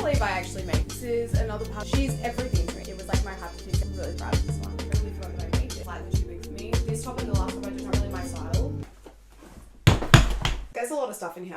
believe I actually made this. This is another part. She's everything to me. It was like my happy piece. I'm really proud of this one. I really forgot that I made it. Slightly too big for me. This top and the last top are just not really my style. There's a lot of stuff in here.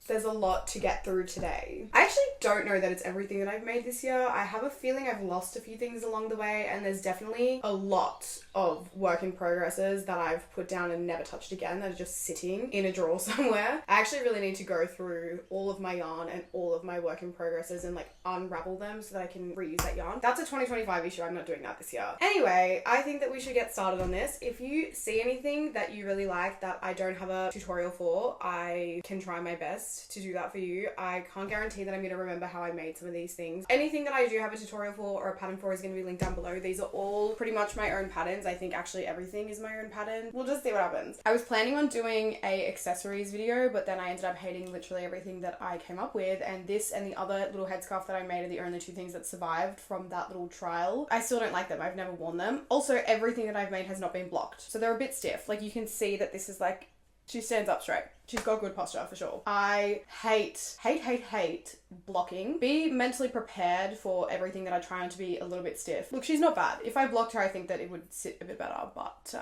There's a lot to get through today. I actually don't know that it's everything that I've made this year. I have a feeling I've lost a few things along the way, and there's definitely a lot of work in progresses that I've put down and never touched again that are just sitting in a drawer somewhere. I actually really need to go through all of my yarn and all of my work in progresses and like unravel them so that I can reuse that yarn. That's a 2025 issue. I'm not doing that this year. Anyway, I think that we should get started on this. If you see anything that you really like that I don't have a tutorial for, I can try my best to do that for you. I can't guarantee that I'm going to remember how I made some of these things. Anything that I do have a tutorial for or a pattern for is going to be linked down below. These are all pretty much my own patterns. I think actually everything is my own pattern. We'll just see what happens. I was planning on doing a accessories video, but then I ended up hating literally everything that I came up with, and this and the other little headscarf that I made are the only two things that survived from that little trial. I still don't like them. I've never worn them. Also, everything that I've made has not been blocked, so they're a bit stiff. Like you can see that this is like, she stands up straight. She's got good posture for sure. I hate blocking. Be mentally prepared for everything that I try on to be a little bit stiff. Look, she's not bad. If I blocked her, I think that it would sit a bit better, but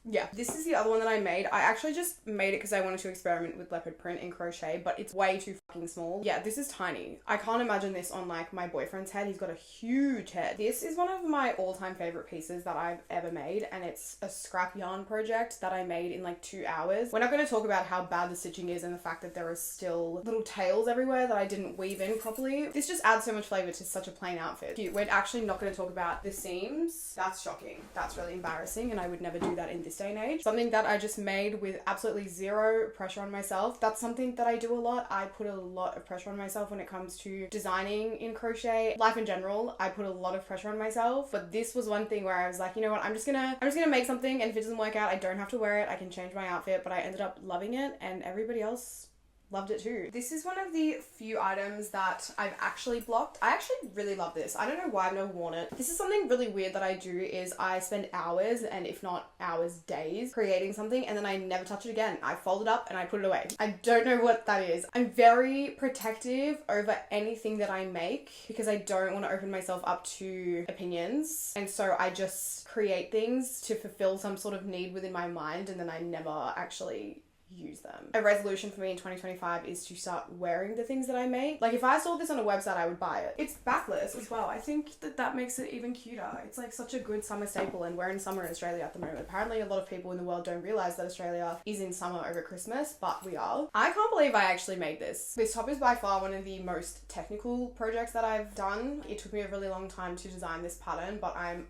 yeah, this is the other one that I made. I actually just made it because I wanted to experiment with leopard print in crochet, but it's way too fucking small. Yeah, this is tiny. I can't imagine this on like my boyfriend's head. He's got a huge head. This is one of my all-time favorite pieces that I've ever made, and it's a scrap yarn project that I made in like 2 hours. We're not going to talk about how bad the stitching is and the fact that there are still little tails everywhere that I didn't weave in properly. This just adds so much flavor to such a plain outfit. We're actually not going to talk about the seams. That's shocking. That's really embarrassing, and I would never do that in this day and age. Something that I just made with absolutely zero pressure on myself. That's something that I do a lot. I put a lot of pressure on myself when it comes to designing in crochet. Life in general, I put a lot of pressure on myself, but this was one thing where I was like, you know what, I'm just gonna make something, and if it doesn't work out, I don't have to wear it. I can change my outfit. But I ended up loving it, and everybody else loved it too. This is one of the few items that I've actually blocked. I actually really love this. I don't know why I've never worn it. This is something really weird that I do is I spend hours, and if not hours, days, creating something, and then I never touch it again. I fold it up and I put it away. I don't know what that is. I'm very protective over anything that I make because I don't want to open myself up to opinions. And so I just create things to fulfill some sort of need within my mind, and then I never actually use them. A resolution for me in 2025 is to start wearing the things that I make. Like if I saw this on a website, I would buy it. It's backless as well. I think that makes it even cuter. It's like such a good summer staple, and we're in summer in Australia at the moment. Apparently a lot of people in the world don't realize that Australia is in summer over Christmas, but we are. I can't believe I actually made this. This top is by far one of the most technical projects that I've done. It took me a really long time to design this pattern, but I'm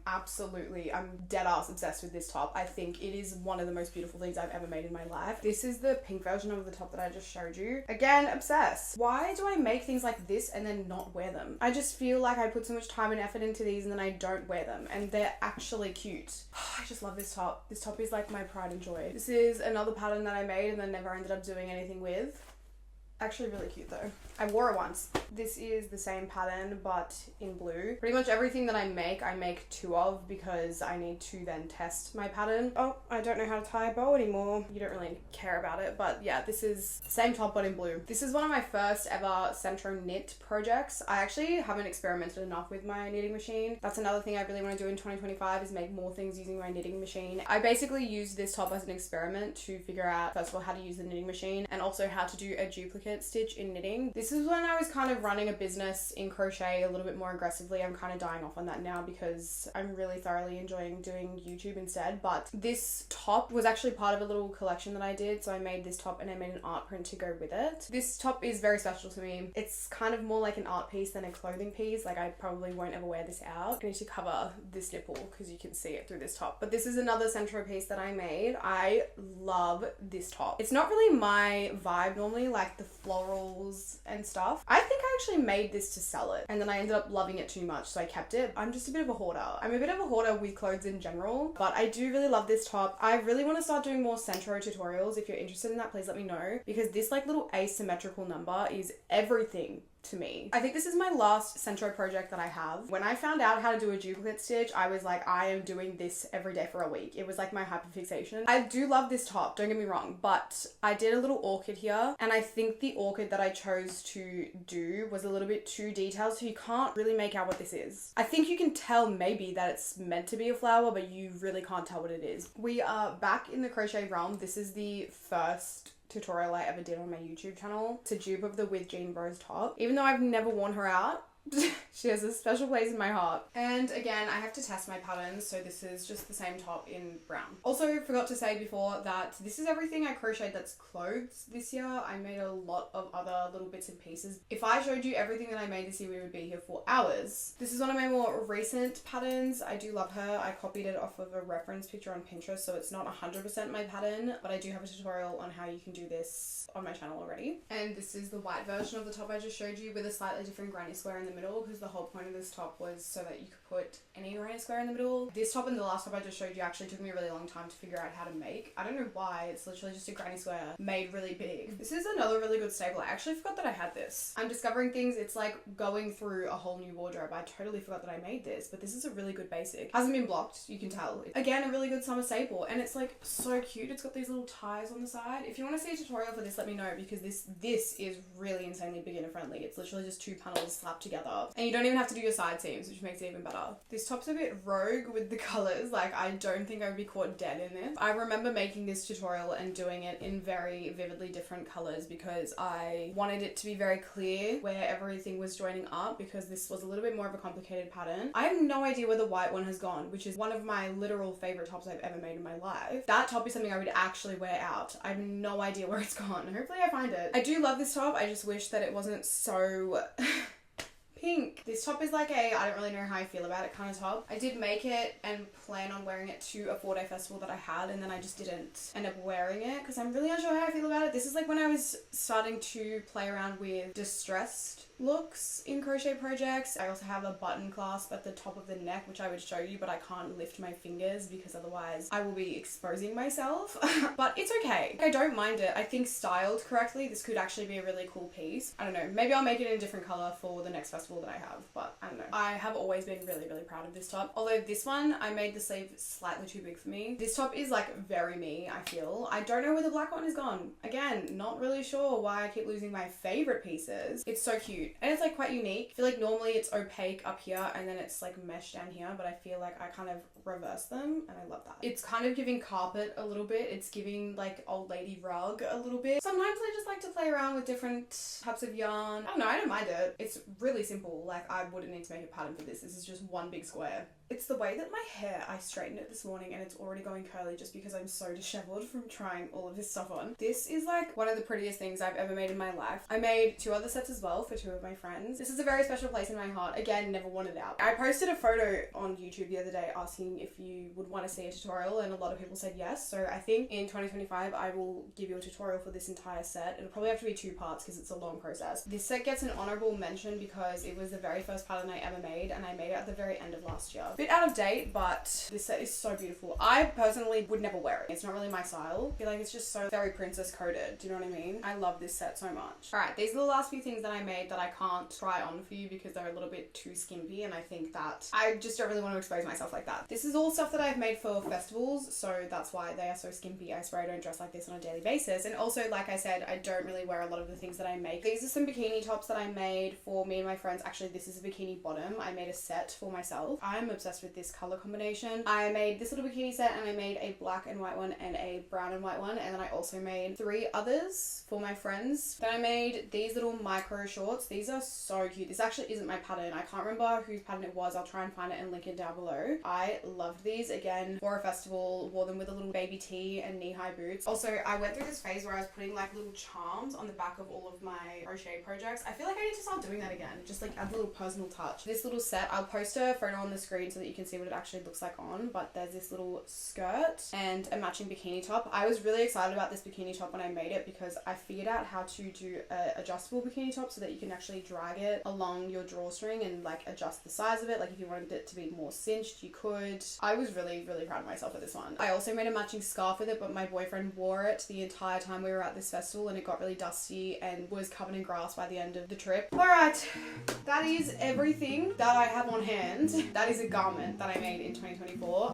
dead ass obsessed with this top. I think it is one of the most beautiful things I've ever made in my life. This is the pink version of the top that I just showed you. Again, obsessed. Why do I make things like this and then not wear them? I just feel like I put so much time and effort into these and then I don't wear them, and they're actually cute. I just love this top. This top is like my pride and joy. This is another pattern that I made and then never ended up doing anything with. Actually really cute though. I wore it once. This is the same pattern but in blue. Pretty much everything that I make 2 of because I need to then test my pattern. Oh, I don't know how to tie a bow anymore. You don't really care about it, but yeah, this is the same top but in blue. This is one of my first ever sentro knit projects. I actually haven't experimented enough with my knitting machine. That's another thing I really want to do in 2025 is make more things using my knitting machine. I basically used this top as an experiment to figure out, first of all, how to use the knitting machine and also how to do a duplicate stitch in knitting. This is when I was kind of running a business in crochet a little bit more aggressively. I'm kind of dying off on that now because I'm really thoroughly enjoying doing YouTube instead. But this top was actually part of a little collection that I did. So I made this top and I made an art print to go with it. This top is very special to me. It's kind of more like an art piece than a clothing piece. Like I probably won't ever wear this out. I need to cover this nipple because you can see it through this top. But this is another sentro piece that I made. I love this top. It's not really my vibe normally, like the florals and stuff. I think I actually made this to sell it and then I ended up loving it too much, so I kept it. I'm just a bit of a hoarder. I'm a bit of a hoarder with clothes in general, but I do really love this top. I really want to start doing more sentro tutorials. If you're interested in that, please let me know, because this like little asymmetrical number is everything to me. I think this is my last sentro project that I have. When I found out how to do a duplicate stitch, I was like, I am doing this every day for a week. It was like my hyperfixation. I do love this top, don't get me wrong, but I did a little orchid here, and I think the orchid that I chose to do was a little bit too detailed, so you can't really make out what this is. I think you can tell maybe that it's meant to be a flower, but you really can't tell what it is. We are back in the crochet realm. This is the first tutorial I ever did on my YouTube channel. It's a dupe of the With Jean Bros top. Even though I've never worn her out, she has a special place in my heart. And again, I have to test my patterns, so this is just the same top in brown. Also, forgot to say before that this is everything I crocheted that's clothes this year. I made a lot of other little bits and pieces. If I showed you everything that I made this year, we would be here for hours. This is one of my more recent patterns. I do love her. I copied it off of a reference picture on Pinterest, so it's not 100% my pattern, but I do have a tutorial on how you can do this on my channel already. And this is the white version of the top I just showed you with a slightly different granny square in the middle, because the whole point of this top was so that you could put any granny square in the middle. This top and the last top I just showed you actually took me a really long time to figure out how to make. I don't know why, it's literally just a granny square made really big. This is another really good staple. I actually forgot that I had this. I'm discovering things. It's like going through a whole new wardrobe. I totally forgot that I made this, but this is a really good basic. Hasn't been blocked, you can tell. Again, a really good summer staple, and it's like so cute. It's got these little ties on the side. If you want to see a tutorial for this, let me know, because this is really insanely beginner friendly. It's literally just 2 panels slapped together, and you don't even have to do your side seams, which makes it even better. This top's a bit rogue with the colors. Like, I don't think I would be caught dead in this. I remember making this tutorial and doing it in very vividly different colors because I wanted it to be very clear where everything was joining up, because this was a little bit more of a complicated pattern. I have no idea where the white one has gone, which is one of my literal favorite tops I've ever made in my life. That top is something I would actually wear out. I have no idea where it's gone. Hopefully I find it. I do love this top. I just wish that it wasn't so pink. This top is like a I don't really know how I feel about it kind of top. I did make it and plan on wearing it to a 4-day festival that I had, and then I just didn't end up wearing it because I'm really unsure how I feel about it. This is like when I was starting to play around with distressed looks in crochet projects. I also have a button clasp at the top of the neck, which I would show you, but I can't lift my fingers because otherwise I will be exposing myself. But it's okay. I don't mind it. I think styled correctly, this could actually be a really cool piece. I don't know. Maybe I'll make it in a different color for the next festival that I have, but I don't know. I have always been really proud of this top. Although this one, I made the sleeve slightly too big for me. This top is like very me, I feel. I don't know where the black one is gone. Again, not really sure why I keep losing my favorite pieces. It's so cute. And it's like quite unique. I feel like normally it's opaque up here and then it's like mesh down here, but I feel like I kind of reverse them and I love that. It's kind of giving carpet a little bit. It's giving like old lady rug a little bit. Sometimes I just like to play around with different types of yarn. I don't know, I don't mind it. It's really simple. Like, I wouldn't need to make a pattern for this. This is just one big square. It's the way that my hair, I straightened it this morning and it's already going curly just because I'm so disheveled from trying all of this stuff on. This is like one of the prettiest things I've ever made in my life. I made 2 other sets as well for 2 of my friends. This is a very special place in my heart. Again, never wanted out. I posted a photo on YouTube the other day asking if you would want to see a tutorial, and a lot of people said yes. So I think in 2025 I will give you a tutorial for this entire set. It'll probably have to be 2 parts because it's a long process. This set gets an honorable mention because it was the very first pattern I ever made, and I made it at the very end of last year. Bit out of date, but this set is so beautiful. I personally would never wear it. It's not really my style. I feel like it's just so very princess coded. Do you know what I mean? I love this set so much. Alright, these are the last few things that I made that I can't try on for you because they're a little bit too skimpy, and I think that I just don't really want to expose myself like that. This is all stuff that I've made for festivals, so that's why they are so skimpy. I swear I don't dress like this on a daily basis. And also, like I said, I don't really wear a lot of the things that I make. These are some bikini tops that I made for me and my friends. Actually, this is a bikini bottom. I made a set for myself. I'm obsessed with this color combination. I made this little bikini set, and I made a black and white one and a brown and white one, and then I also made 3 others for my friends. Then I made these little micro shorts. These are so cute. This actually isn't my pattern. I can't remember whose pattern it was. I'll try and find it and link it down below. I loved these. Again, for a festival, wore them with a little baby tee and knee-high boots. Also, I went through this phase where I was putting like little charms on the back of all of my crochet projects. I feel like I need to start doing that again. Just like add a little personal touch. This little set, I'll post a photo on the screen so so that you can see what it actually looks like on, but there's this little skirt and a matching bikini top. I was really excited about this bikini top when I made it because I figured out how to do a adjustable bikini top so that you can actually drag it along your drawstring and like adjust the size of it. Like if you wanted it to be more cinched, you could. I was really, really proud of myself for this one. I also made a matching scarf with it, but my boyfriend wore it the entire time we were at this festival and it got really dusty and was covered in grass by the end of the trip. Alright, that is everything that I have on hand. That is a garment that I made in 2024.